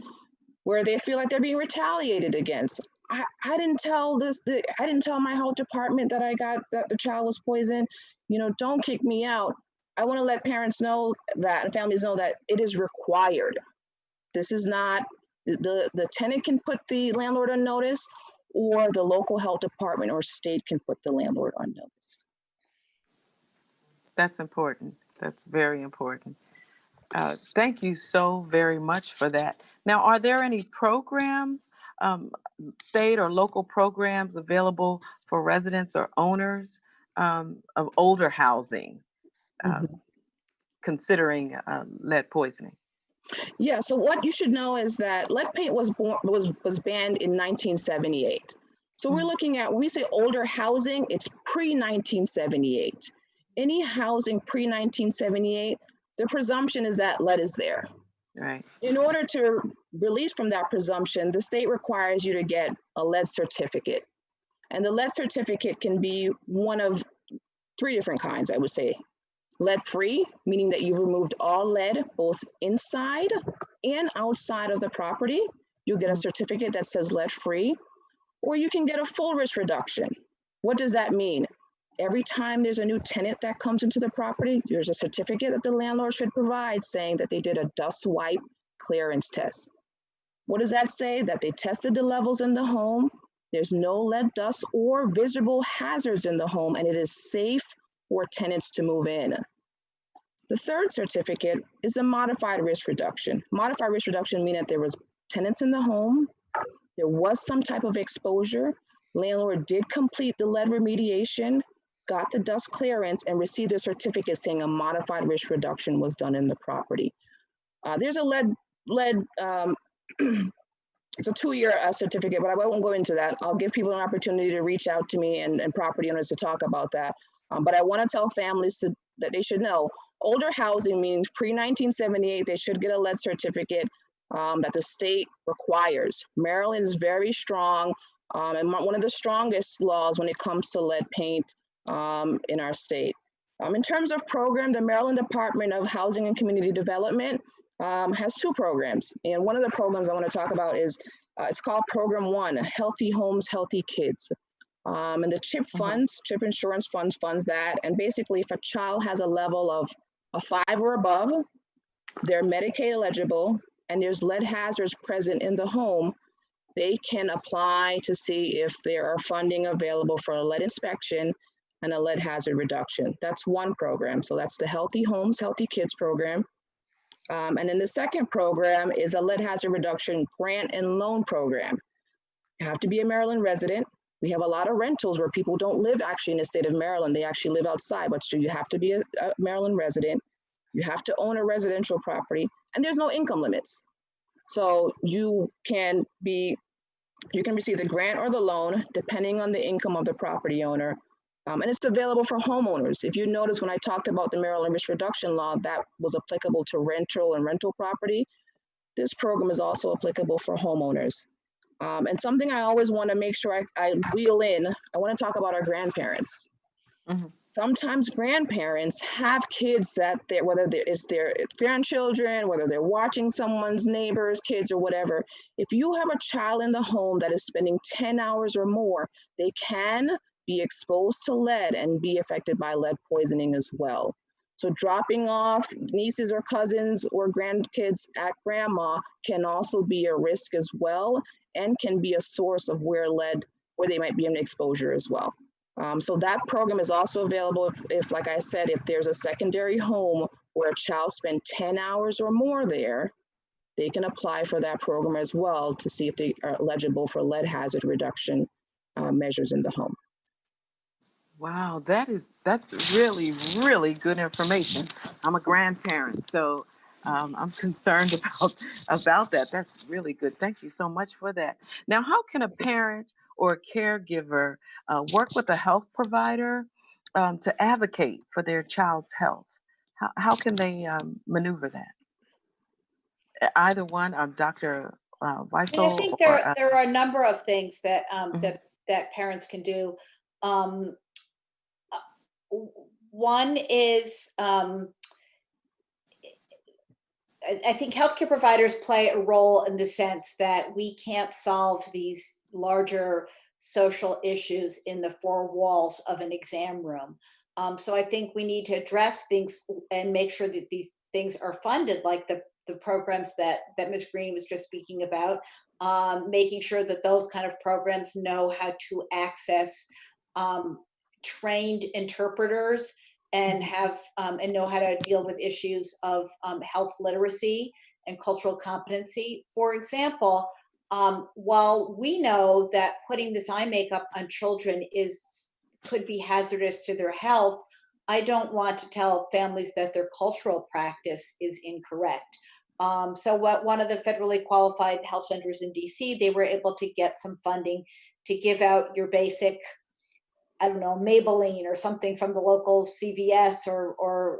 where they feel like they're being retaliated against. I didn't tell I didn't tell my health department that that the child was poisoned. You know, don't kick me out. I want to let parents know that and families know that it is required. This is not the tenant can put the landlord on notice, or the local health department or state can put the landlord on notice. That's important. That's very important. Thank you so very much for that. Now, are there any programs, state or local programs available for residents or owners of older housing, considering lead poisoning? Yeah, so what you should know is that lead paint was banned in 1978. So we're looking at, when we say older housing, it's pre-1978. Any housing pre-1978, the presumption is that lead is there. Right. In order to release from that presumption, the state requires you to get a lead certificate. And the lead certificate can be one of 3 different kinds, I would say. Lead-free, meaning that you've removed all lead, both inside and outside of the property. You'll get a certificate that says lead-free, or you can get a full risk reduction. What does that mean? Every time there's a new tenant that comes into the property, there's a certificate that the landlord should provide saying that they did a dust wipe clearance test. What does that say? That they tested the levels in the home, there's no lead dust or visible hazards in the home, and it is safe for tenants to move in. The third certificate is a modified risk reduction. Modified risk reduction means that there was tenants in the home, there was some type of exposure, landlord did complete the lead remediation, got the dust clearance, and received a certificate saying a modified risk reduction was done in the property. There's a lead it's a 2-year certificate, but I won't go into that. I'll give people an opportunity to reach out to me and property owners to talk about that. But I want to tell families that they should know older housing means pre-1978, they should get a lead certificate that the state requires. Maryland is very strong and one of the strongest laws when it comes to lead paint in our state. In terms of program, the Maryland Department of Housing and Community Development has 2 programs. And one of the programs I want to talk about is, it's called Program 1, Healthy Homes, Healthy Kids. And the CHIP funds, CHIP insurance funds that. And basically, if a child has a level of a 5 or above, they're Medicaid eligible, and there's lead hazards present in the home, they can apply to see if there are funding available for a lead inspection and a lead hazard reduction. That's one program. So that's the Healthy Homes, Healthy Kids program. And then the second program is a lead hazard reduction grant and loan program. You have to be a Maryland resident. We have a lot of rentals where people don't live actually in the state of Maryland. They actually live outside, but so you have to be a Maryland resident. You have to own a residential property, and there's no income limits. So you can receive the grant or the loan depending on the income of the property owner. And it's available for homeowners. If you notice when I talked about the Maryland Risk Reduction Law, that was applicable to rental and rental property. This program is also applicable for homeowners. And something I always want to make sure I wheel in, I want to talk about our grandparents. Sometimes grandparents have kids that whether it's their grandchildren, whether they're watching someone's neighbor's kids or whatever. If you have a child in the home that is spending 10 hours or more, they can be exposed to lead and be affected by lead poisoning as well. So dropping off nieces or cousins or grandkids at grandma can also be a risk as well, and can be a source of where they might be in exposure as well. So that program is also available if, like I said, if there's a secondary home where a child spent 10 hours or more there, they can apply for that program as well to see if they are eligible for lead hazard reduction measures in the home. Wow, that's really, really good information. I'm a grandparent, so I'm concerned about that. That's really good. Thank you so much for that. Now, how can a parent or a caregiver work with a health provider to advocate for their child's health? How can they maneuver that? Either one, Dr. And I Weissel think or there are a number of things that mhm, that parents can do. Um, One is I think healthcare providers play a role in the sense that we can't solve these larger social issues in the four walls of an exam room. So I think we need to address things and make sure that these things are funded, like the programs that Ms. Green was just speaking about, making sure that those kind of programs know how to access um, trained interpreters and mhm, have and know how to deal with issues of health literacy and cultural competency. For example, while we know that putting this eye makeup on children is could be hazardous to their health, I don't want to tell families that their cultural practice is incorrect. So, what one of the federally qualified health centers in DC, they were able to get some funding to give out your basic, I don't know, Maybelline or something from the local CVS or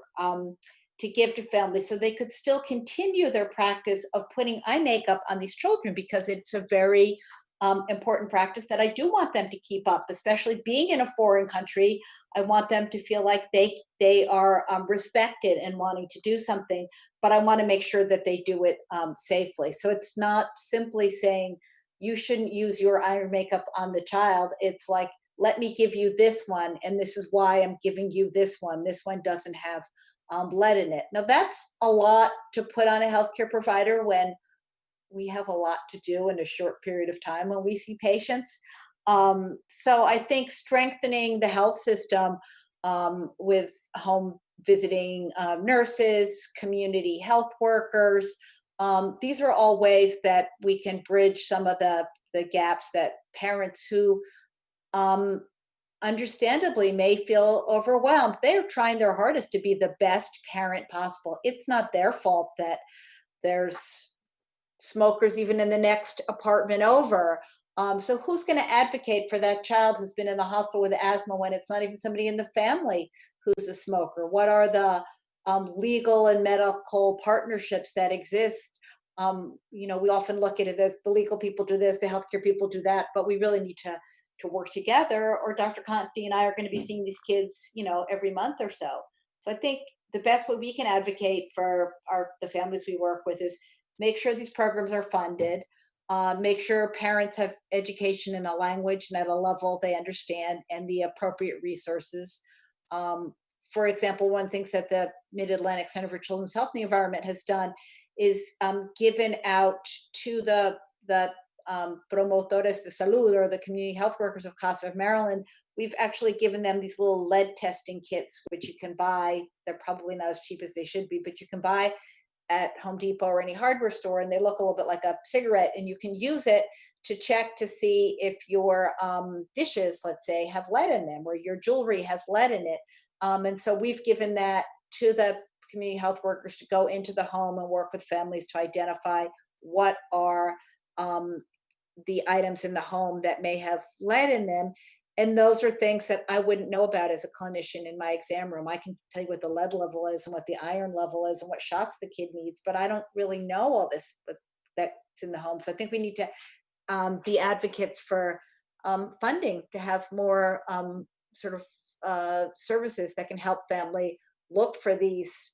to give to families so they could still continue their practice of putting eye makeup on these children, because it's a very important practice that I do want them to keep up, especially being in a foreign country. I want them to feel like they are respected and wanting to do something, but I want to make sure that they do it safely. So it's not simply saying you shouldn't use your eye makeup on the child. It's like, let me give you this one, and this is why I'm giving you this one. This one doesn't have lead in it. Now, that's a lot to put on a healthcare provider when we have a lot to do in a short period of time when we see patients. So I think strengthening the health system with home visiting nurses, community health workers, these are all ways that we can bridge some of the gaps that parents who um, understandably may feel overwhelmed. They're trying their hardest to be the best parent possible. It's not their fault that there's smokers even in the next apartment over. So who's going to advocate for that child who's been in the hospital with asthma when it's not even somebody in the family who's a smoker? What are the legal and medical partnerships that exist? We often look at it as the legal people do this, the healthcare people do that, but we really need to work together, or Dr. Conti and I are going to be seeing these kids, every month or so. So I think the best way we can advocate for the families we work with is make sure these programs are funded, make sure parents have education in a language and at a level they understand, and the appropriate resources. Um, for example, one of the things that the Mid-Atlantic Center for Children's Health and the Environment has done is given out to the promotores de salud, or the community health workers of Casa of Maryland. We've actually given them these little lead testing kits, which you can buy. They're probably not as cheap as they should be, but you can buy at Home Depot or any hardware store, and they look a little bit like a cigarette, and you can use it to check to see if your dishes, let's say, have lead in them, or your jewelry has lead in it. And so we've given that to the community health workers to go into the home and work with families to identify what are the items in the home that may have lead in them. And those are things that I wouldn't know about as a clinician in my exam room. I can tell you what the lead level is and what the iron level is and what shots the kid needs, but I don't really know all this that's in the home. So I think we need to be advocates for funding to have more sort of services that can help family look for these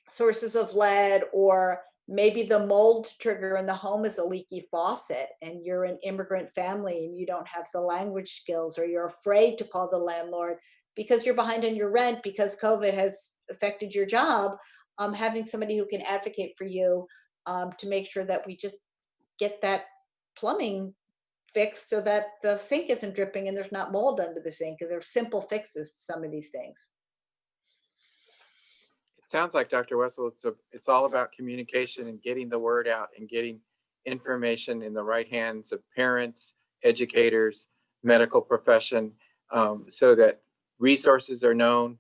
sources of lead, or maybe the mold trigger in the home is a leaky faucet and you're an immigrant family and you don't have the language skills, or you're afraid to call the landlord because you're behind on your rent because COVID has affected your job. Having somebody who can advocate for you to make sure that we just get that plumbing fixed so that the sink isn't dripping and there's not mold under the sink. And there's simple fixes to some of these things. It sounds like, Dr. Wessel, it's all about communication and getting the word out and getting information in the right hands of parents, educators, medical profession, so that resources are known.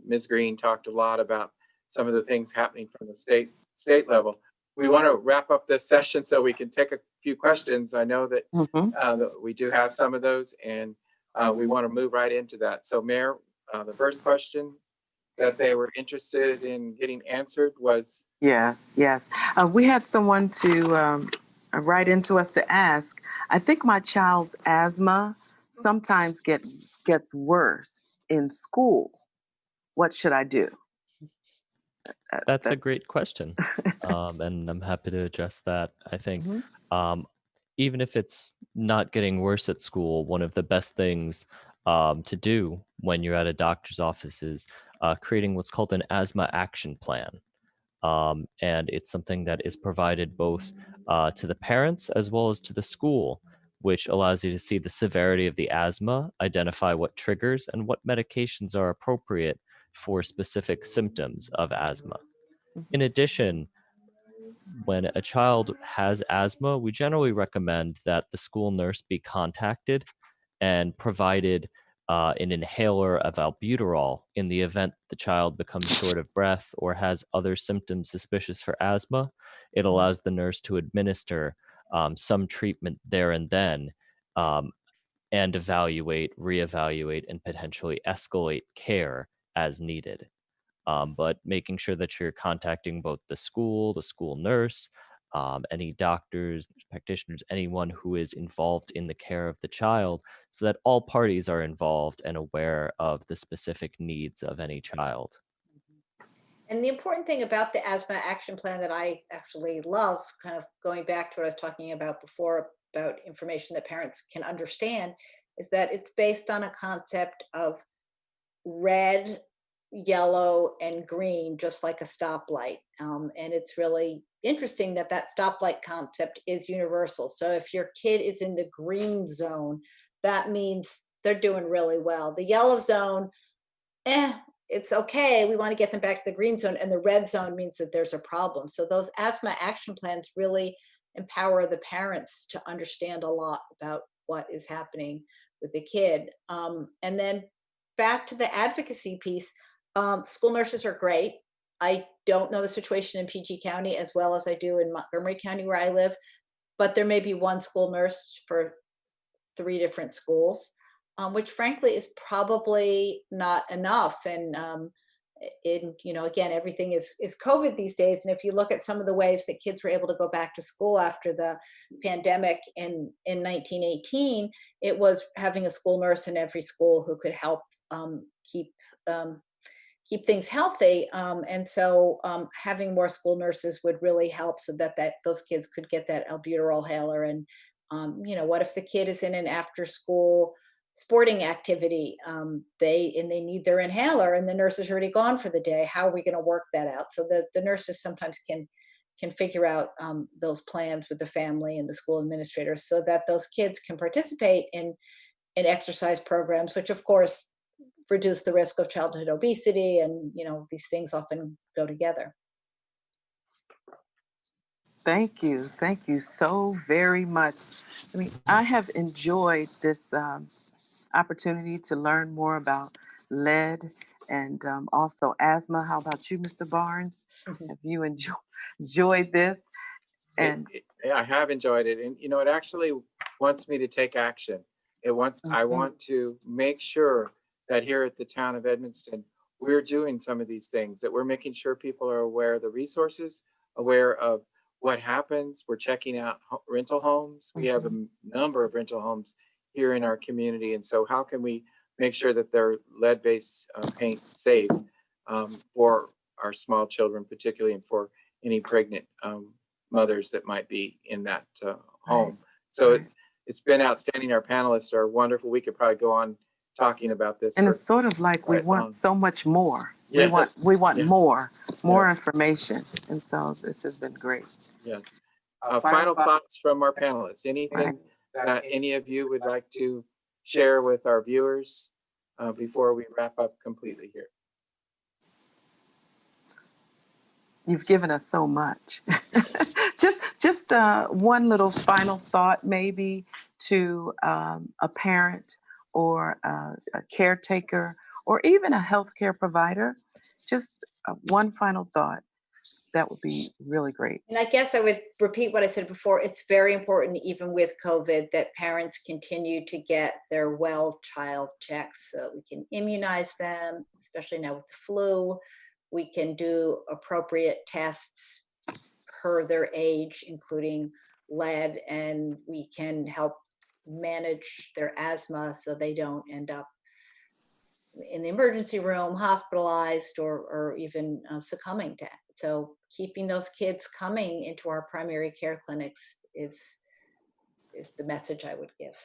Ms. Green talked a lot about some of the things happening from the state level. We want to wrap up this session so we can take a few questions. I know that mhm. we do have some of those, and we want to move right into that. So Mayor, the first question that they were interested in getting answered was, Yes, yes. We had someone to write into us to ask. I think my child's asthma sometimes gets worse in school. What should I do? That's a great question. And I'm happy to address that. I think Mhm. even if it's not getting worse at school, one of the best things to do when you're at a doctor's office is creating what's called an asthma action plan. And it's something that is provided both to the parents as well as to the school, which allows you to see the severity of the asthma, identify what triggers and what medications are appropriate for specific symptoms of asthma. In addition, when a child has asthma, we generally recommend that the school nurse be contacted and provided an inhaler of albuterol in the event the child becomes short of breath or has other symptoms suspicious for asthma. It allows the nurse to administer some treatment there and then, and evaluate, reevaluate, and potentially escalate care as needed. But making sure that you're contacting both the school nurse, any doctors, practitioners, anyone who is involved in the care of the child, so that all parties are involved and aware of the specific needs of any child. And the important thing about the asthma action plan that I actually love, kind of going back to what I was talking about before about information that parents can understand, is that it's based on a concept of red, yellow, and green, just like a stoplight. And it's really interesting that that stoplight concept is universal. So if your kid is in the green zone, that means they're doing really well. The yellow zone, eh, it's okay. We want to get them back to the green zone. And the red zone means that there's a problem. So those asthma action plans really empower the parents to understand a lot about what is happening with the kid. And then back to the advocacy piece, school nurses are great. I don't know the situation in PG County as well as I do in Montgomery County where I live, but there may be one school nurse for 3 different schools, which frankly is probably not enough. And again, everything is COVID these days. And if you look at some of the ways that kids were able to go back to school after the pandemic in 1918, it was having a school nurse in every school who could help keep keep things healthy. And so having more school nurses would really help so that those kids could get that albuterol hailer. And what if the kid is in an after school sporting activity, they need their inhaler and the nurse is already gone for the day? How are we going to work that out? So the nurses sometimes can figure out those plans with the family and the school administrators so that those kids can participate in exercise programs, which of course reduce the risk of childhood obesity. And these things often go together. Thank you. Thank you so very much. I mean, I have enjoyed this opportunity to learn more about lead and also asthma. How about you, Mr. Barnes? Have you enjoyed this? And I have enjoyed it. And, it actually wants me to take action. I Mhm. want to make sure that here at the town of Edmonston, we're doing some of these things, that we're making sure people are aware of the resources, aware of what happens. We're checking out rental homes. We have a number of rental homes here in our community. And so how can we make sure that they're lead-based paint safe for our small children, particularly, and for any pregnant mothers that might be in that home. So it's been outstanding. Our panelists are wonderful. We could probably go on talking about this. And it's sort of like we want so much more. Yes. We want Yes. more Yes. information. And so this has been great. Yes. Final thoughts from our panelists. Anything that any of you would like to share with our viewers before we wrap up completely here? You've given us so much. just one little final thought, maybe to a parent or a caretaker or even a healthcare provider. Just one final thought. that would be really great. And I guess I would repeat what I said before. It's very important, even with COVID, that parents continue to get their well child checks so we can immunize them, especially now with the flu. We can do appropriate tests per their age, including lead, and we can help manage their asthma so they don't end up in the emergency room, hospitalized, or even succumbing to it. So keeping those kids coming into our primary care clinics is the message I would give.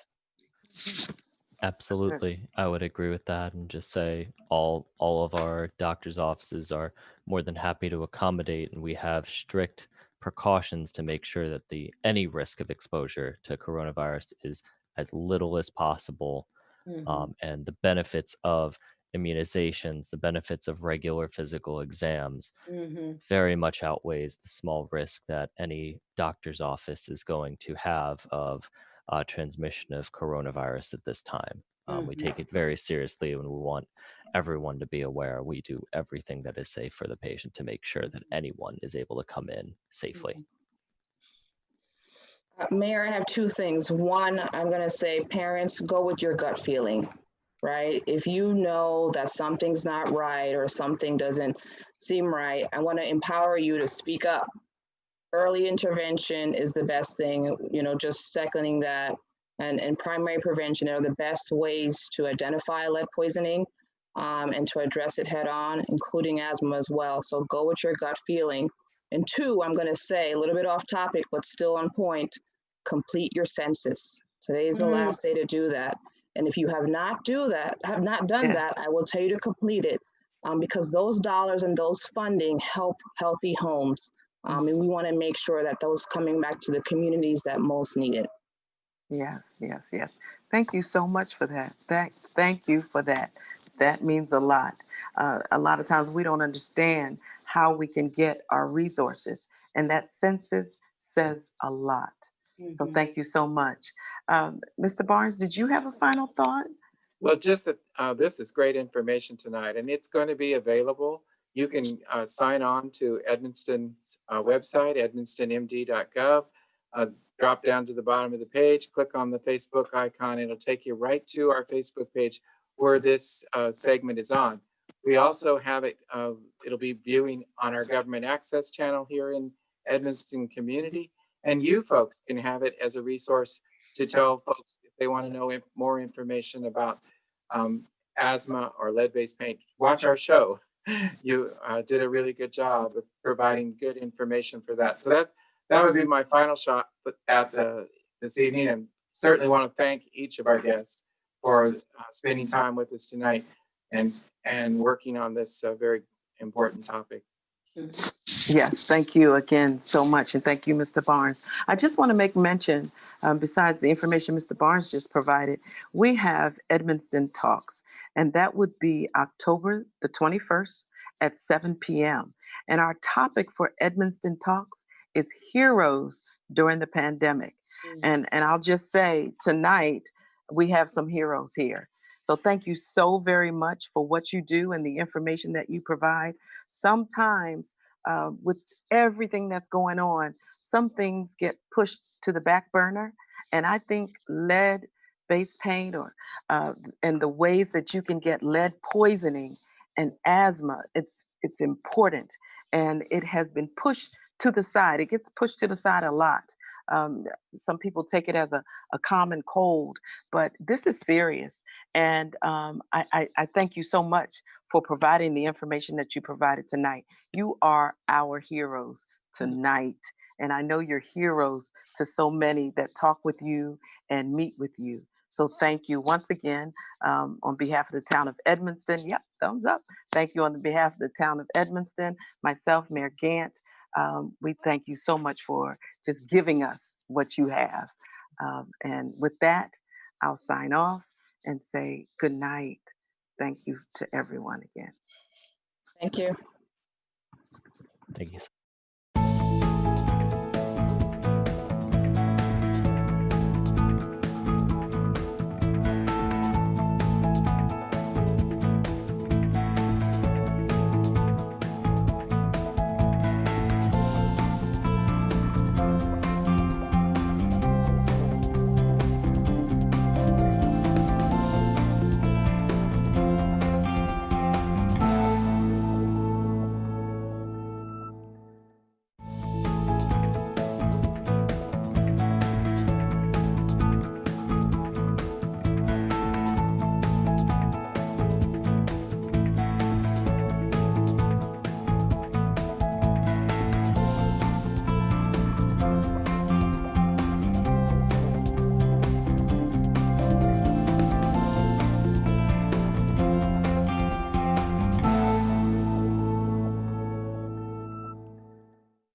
Absolutely. I would agree with that and just say all of our doctors' offices are more than happy to accommodate, and we have strict precautions to make sure that the any risk of exposure to coronavirus is as little as possible. Mhm. And the benefits of immunizations, the benefits of regular physical exams Mhm. very much outweighs the small risk that any doctor's office is going to have of transmission of coronavirus at this time. We Mhm. take it very seriously and we want everyone to be aware. We do everything that is safe for the patient to make sure that anyone is able to come in safely. Mhm. Mayor, I have two things. One, I'm going to say parents, go with your gut feeling, right? If you know that something's not right or something doesn't seem right, I want to empower you to speak up. Early intervention is the best thing, just seconding that. And primary prevention are the best ways to identify lead poisoning and to address it head on, including asthma as well. So go with your gut feeling. And two, I'm going to say a little bit off topic, but still on point, complete your census. Today is the Mm. last day to do that. And if you have not done Yeah. that, I will tell you to complete it because those dollars and those funding help healthy homes. And we want to make sure that those coming back to the communities that most need it. Yes, yes, yes. Thank you so much for that. Thank you for that. That means a lot. A lot of times we don't understand how we can get our resources, and that census says a lot. So Mhm. thank you so much. Mr. Barnes, did you have a final thought? Well, just that this is great information tonight, and it's going to be available. You can sign on to Edmonston's website, edmonstonmd.gov. Drop down to the bottom of the page, click on the Facebook icon. It'll take you right to our Facebook page where this segment is on. We also have it, it'll be viewing on our government access channel here in Edmonston community. And you folks can have it as a resource to tell folks if they want to know more information about asthma or lead-based paint. Watch our show. You did a really good job of providing good information for that. So that would be my final shot at this evening, and certainly want to thank each of our guests for spending time with us tonight and working on this very important topic. Mhm. Yes, thank you again so much. And thank you, Mr. Barnes. I just want to make mention, besides the information Mr. Barnes just provided, we have Edmonston Talks, and that would be October the 21st at 7 p.m. And our topic for Edmonston Talks is heroes during the pandemic. Mhm. And I'll just say tonight, we have some heroes here. So thank you so very much for what you do and the information that you provide. Sometimes with everything that's going on, some things get pushed to the back burner. And I think lead based paint or and the ways that you can get lead poisoning and asthma, it's important. And it has been pushed to the side. It gets pushed to the side a lot. Um, some people take it as a common cold, but this is serious. And I thank you so much for providing the information that you provided tonight. You are our heroes tonight. And I know you're heroes to so many that talk with you and meet with you. So thank you once again on behalf of the town of Edmonston. Yep, thumbs up. Thank you on behalf of the town of Edmonston, myself, Mayor Gant. We thank you so much for just giving us what you have. And with that, I'll sign off and say good night. Thank you to everyone again. Thank you. Thank you so